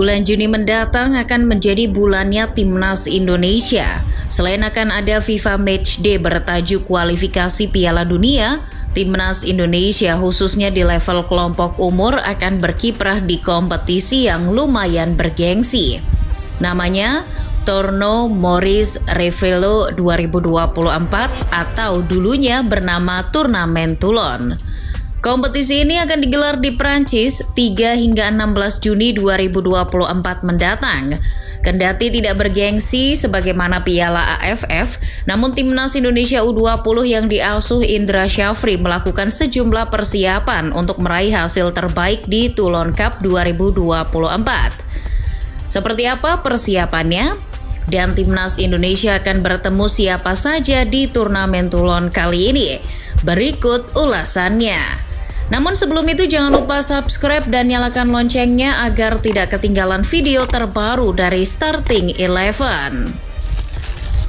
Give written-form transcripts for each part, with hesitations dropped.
Bulan Juni mendatang akan menjadi bulannya Timnas Indonesia. Selain akan ada FIFA Matchday bertajuk kualifikasi Piala Dunia, Timnas Indonesia khususnya di level kelompok umur akan berkiprah di kompetisi yang lumayan bergengsi. Namanya Torno Maurice Revello 2024 atau dulunya bernama Turnamen Toulon. Kompetisi ini akan digelar di Prancis 3 hingga 16 Juni 2024 mendatang. Kendati tidak bergengsi sebagaimana Piala AFF, namun Timnas Indonesia U20 yang diasuh Indra Syafri melakukan sejumlah persiapan untuk meraih hasil terbaik di Toulon Cup 2024. Seperti apa persiapannya? Dan Timnas Indonesia akan bertemu siapa saja di turnamen Toulon kali ini? Berikut ulasannya. Namun sebelum itu jangan lupa subscribe dan nyalakan loncengnya agar tidak ketinggalan video terbaru dari Starting Eleven.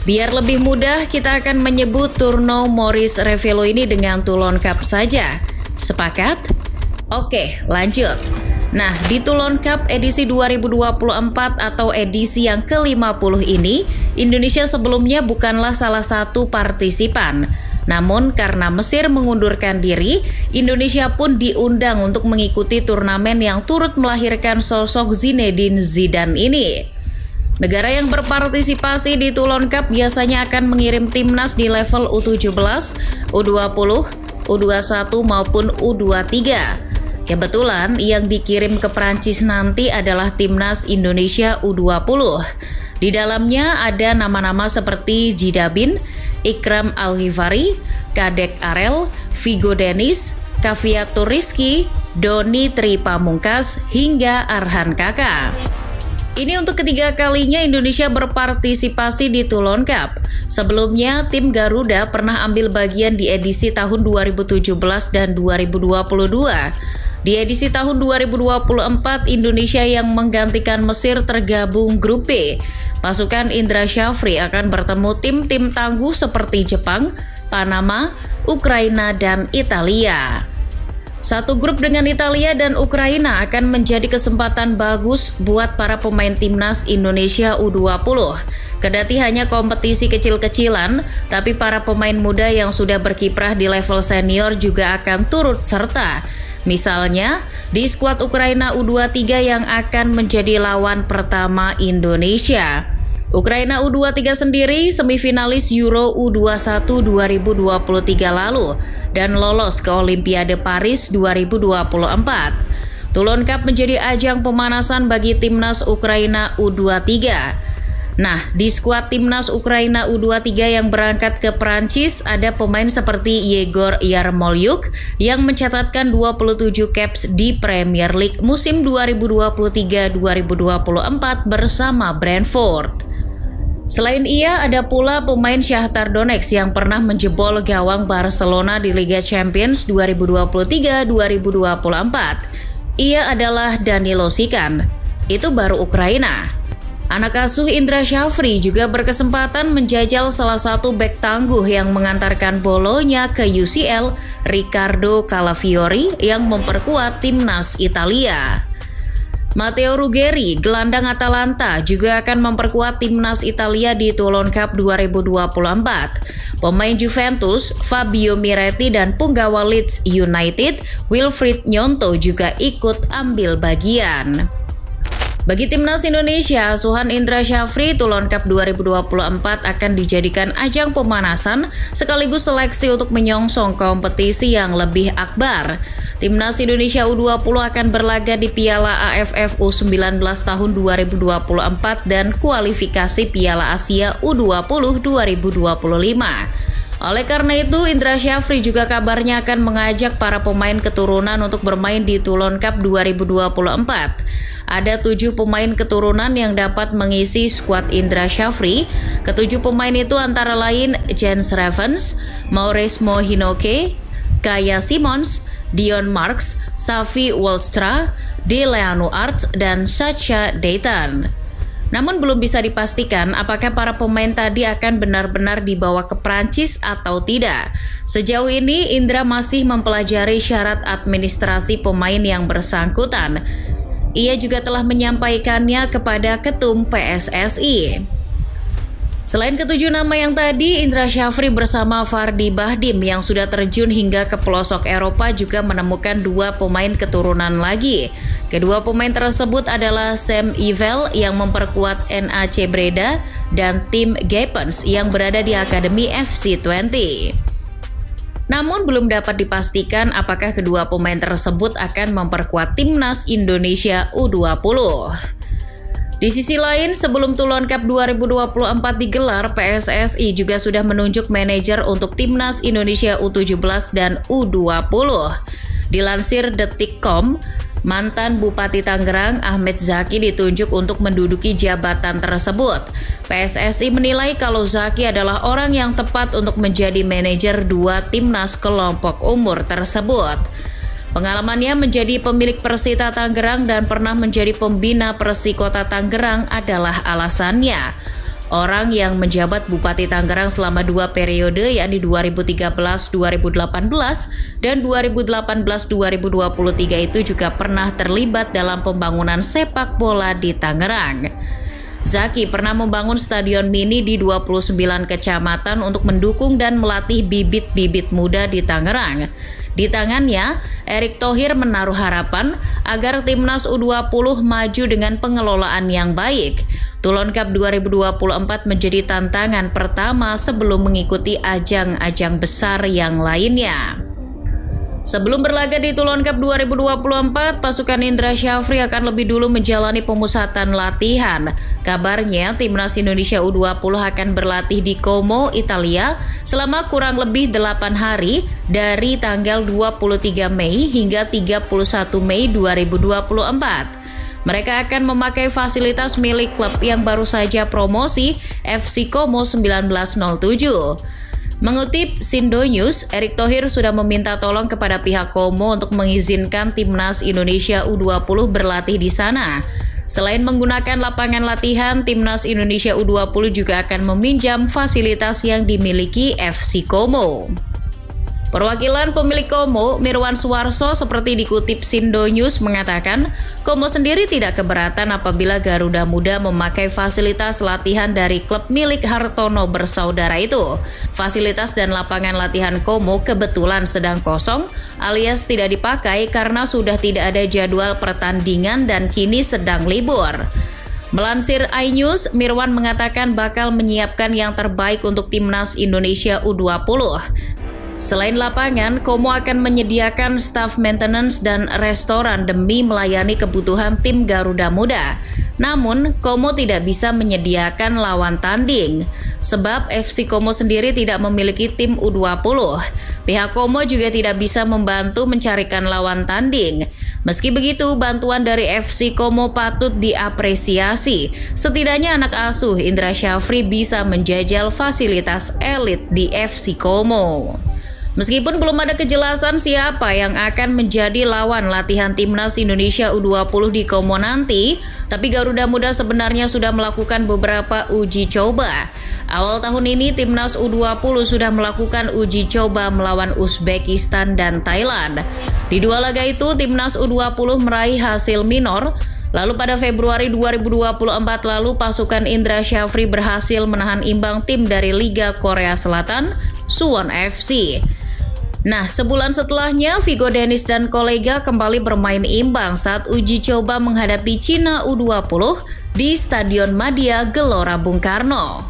Biar lebih mudah, kita akan menyebut Torno Maurice Revello ini dengan Toulon Cup saja. Sepakat? Oke, lanjut. Nah, di Toulon Cup edisi 2024 atau edisi yang ke-50 ini, Indonesia sebelumnya bukanlah salah satu partisipan. Namun karena Mesir mengundurkan diri, Indonesia pun diundang untuk mengikuti turnamen yang turut melahirkan sosok Zinedine Zidane ini. Negara yang berpartisipasi di Toulon Cup biasanya akan mengirim timnas di level U17, U20, U21 maupun U23. Kebetulan yang dikirim ke Prancis nanti adalah timnas Indonesia U20. Di dalamnya ada nama-nama seperti Jidabin, Ikram Al-Ghifari, Kadek Arel, Vigo Dennis, Kaviatur Rizky, Doni Tri Pamungkas, hingga Arhan Kaka. Ini untuk ketiga kalinya Indonesia berpartisipasi di Toulon Cup. Sebelumnya, tim Garuda pernah ambil bagian di edisi tahun 2017 dan 2022. Di edisi tahun 2024, Indonesia yang menggantikan Mesir tergabung grup B. Pasukan Indra Syafri akan bertemu tim-tim tangguh seperti Jepang, Panama, Ukraina, dan Italia. Satu grup dengan Italia dan Ukraina akan menjadi kesempatan bagus buat para pemain timnas Indonesia U20. Kendati hanya kompetisi kecil-kecilan, tapi para pemain muda yang sudah berkiprah di level senior juga akan turut serta. Misalnya, di skuad Ukraina U23 yang akan menjadi lawan pertama Indonesia. Ukraina U23 sendiri semifinalis Euro U21 2023 lalu dan lolos ke Olimpiade Paris 2024. Toulon Cup menjadi ajang pemanasan bagi timnas Ukraina U23. Nah, di skuad timnas Ukraina U23 yang berangkat ke Prancis ada pemain seperti Yegor Yarmolyuk yang mencatatkan 27 caps di Premier League musim 2023-2024 bersama Brentford. Selain ia, ada pula pemain Shakhtar Donetsk yang pernah menjebol gawang Barcelona di Liga Champions 2023-2024. Ia adalah Danilo Sikan. Itu baru Ukraina. Anak asuh Indra Syafri juga berkesempatan menjajal salah satu bek tangguh yang mengantarkan Bolonya ke UCL, Riccardo Calafiori yang memperkuat timnas Italia. Matteo Ruggeri, gelandang Atalanta, juga akan memperkuat timnas Italia di Toulon Cup 2024. Pemain Juventus, Fabio Miretti dan punggawa Leeds United, Wilfried Gnonto juga ikut ambil bagian. Bagi timnas Indonesia, asuhan Indra Syafri, Toulon Cup 2024 akan dijadikan ajang pemanasan sekaligus seleksi untuk menyongsong kompetisi yang lebih akbar. Timnas Indonesia U20 akan berlaga di Piala AFF U19 tahun 2024 dan kualifikasi Piala Asia U20 2025. Oleh karena itu, Indra Syafri juga kabarnya akan mengajak para pemain keturunan untuk bermain di Toulon Cup 2024. Ada 7 pemain keturunan yang dapat mengisi skuad Indra Syafri. Ketujuh pemain itu antara lain Jens Ravens, Maurice Mohinoke, Kaya Simons, Dion Marks, Safi Wolstra, Deleanu Arts, dan Sacha Dayton. Namun belum bisa dipastikan apakah para pemain tadi akan benar-benar dibawa ke Prancis atau tidak. Sejauh ini Indra masih mempelajari syarat administrasi pemain yang bersangkutan. ia juga telah menyampaikannya kepada Ketum PSSI. Selain ketujuh nama yang tadi, Indra Syafri bersama Fardi Bahdim yang sudah terjun hingga ke pelosok Eropa juga menemukan dua pemain keturunan lagi. Kedua pemain tersebut adalah Sam Ivel yang memperkuat NAC Breda dan Tim Gapens yang berada di Akademi FC20. Namun belum dapat dipastikan apakah kedua pemain tersebut akan memperkuat Timnas Indonesia U20. Di sisi lain, sebelum Toulon Cup 2024 digelar, PSSI juga sudah menunjuk manajer untuk Timnas Indonesia U17 dan U20. Dilansir Detik.com, mantan Bupati Tangerang Ahmed Zaki ditunjuk untuk menduduki jabatan tersebut. PSSI menilai kalau Zaki adalah orang yang tepat untuk menjadi manajer dua timnas kelompok umur tersebut. Pengalamannya menjadi pemilik Persita Tangerang dan pernah menjadi pembina Persikota Tangerang adalah alasannya. Orang yang menjabat Bupati Tangerang selama 2 periode yakni 2013-2018 dan 2018-2023 itu juga pernah terlibat dalam pembangunan sepak bola di Tangerang. Zaki pernah membangun stadion mini di 29 kecamatan untuk mendukung dan melatih bibit-bibit muda di Tangerang. Di tangannya, Erick Thohir menaruh harapan agar Timnas U20 maju dengan pengelolaan yang baik. Toulon Cup 2024 menjadi tantangan pertama sebelum mengikuti ajang-ajang besar yang lainnya. Sebelum berlaga di Toulon Cup 2024, pasukan Indra Syafri akan lebih dulu menjalani pemusatan latihan. Kabarnya, Timnas Indonesia U20 akan berlatih di Como, Italia selama kurang lebih 8 hari dari tanggal 23 Mei hingga 31 Mei 2024. Mereka akan memakai fasilitas milik klub yang baru saja promosi, FC Como 1907. Mengutip Sindonews, Erick Thohir sudah meminta tolong kepada pihak Como untuk mengizinkan Timnas Indonesia U20 berlatih di sana. Selain menggunakan lapangan latihan, Timnas Indonesia U20 juga akan meminjam fasilitas yang dimiliki FC Como. Perwakilan pemilik Como, Mirwan Suwarso, seperti dikutip Sindonews mengatakan, Como sendiri tidak keberatan apabila Garuda Muda memakai fasilitas latihan dari klub milik Hartono bersaudara itu. Fasilitas dan lapangan latihan Como kebetulan sedang kosong alias tidak dipakai karena sudah tidak ada jadwal pertandingan dan kini sedang libur. Melansir iNews, Mirwan mengatakan bakal menyiapkan yang terbaik untuk Timnas Indonesia U20. Selain lapangan, Como akan menyediakan staf maintenance dan restoran demi melayani kebutuhan tim Garuda Muda. Namun, Como tidak bisa menyediakan lawan tanding, sebab FC Como sendiri tidak memiliki tim U20. Pihak Como juga tidak bisa membantu mencarikan lawan tanding. Meski begitu, bantuan dari FC Como patut diapresiasi. Setidaknya anak asuh Indra Syafri bisa menjajal fasilitas elit di FC Como. Meskipun belum ada kejelasan siapa yang akan menjadi lawan latihan Timnas Indonesia U20 di Como nanti, tapi Garuda Muda sebenarnya sudah melakukan beberapa uji coba. Awal tahun ini Timnas U20 sudah melakukan uji coba melawan Uzbekistan dan Thailand. Di dua laga itu, Timnas U20 meraih hasil minor. Lalu pada Februari 2024 lalu pasukan Indra Syafri berhasil menahan imbang tim dari Liga Korea Selatan, Suwon FC. Nah, sebulan setelahnya, Vigo Dennis dan kolega kembali bermain imbang saat uji coba menghadapi Cina U20 di Stadion Madia Gelora Bung Karno.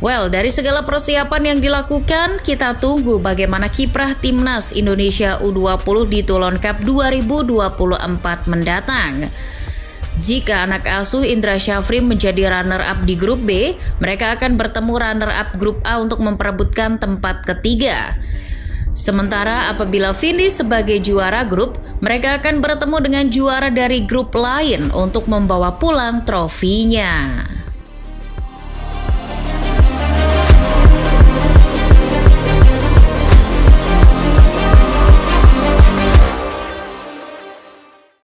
Well, dari segala persiapan yang dilakukan, kita tunggu bagaimana kiprah Timnas Indonesia U20 di Toulon Cup 2024 mendatang. Jika anak asuh Indra Syafri menjadi runner-up di grup B, mereka akan bertemu runner-up grup A untuk memperebutkan tempat ketiga. Sementara apabila finish sebagai juara grup, mereka akan bertemu dengan juara dari grup lain untuk membawa pulang trofinya.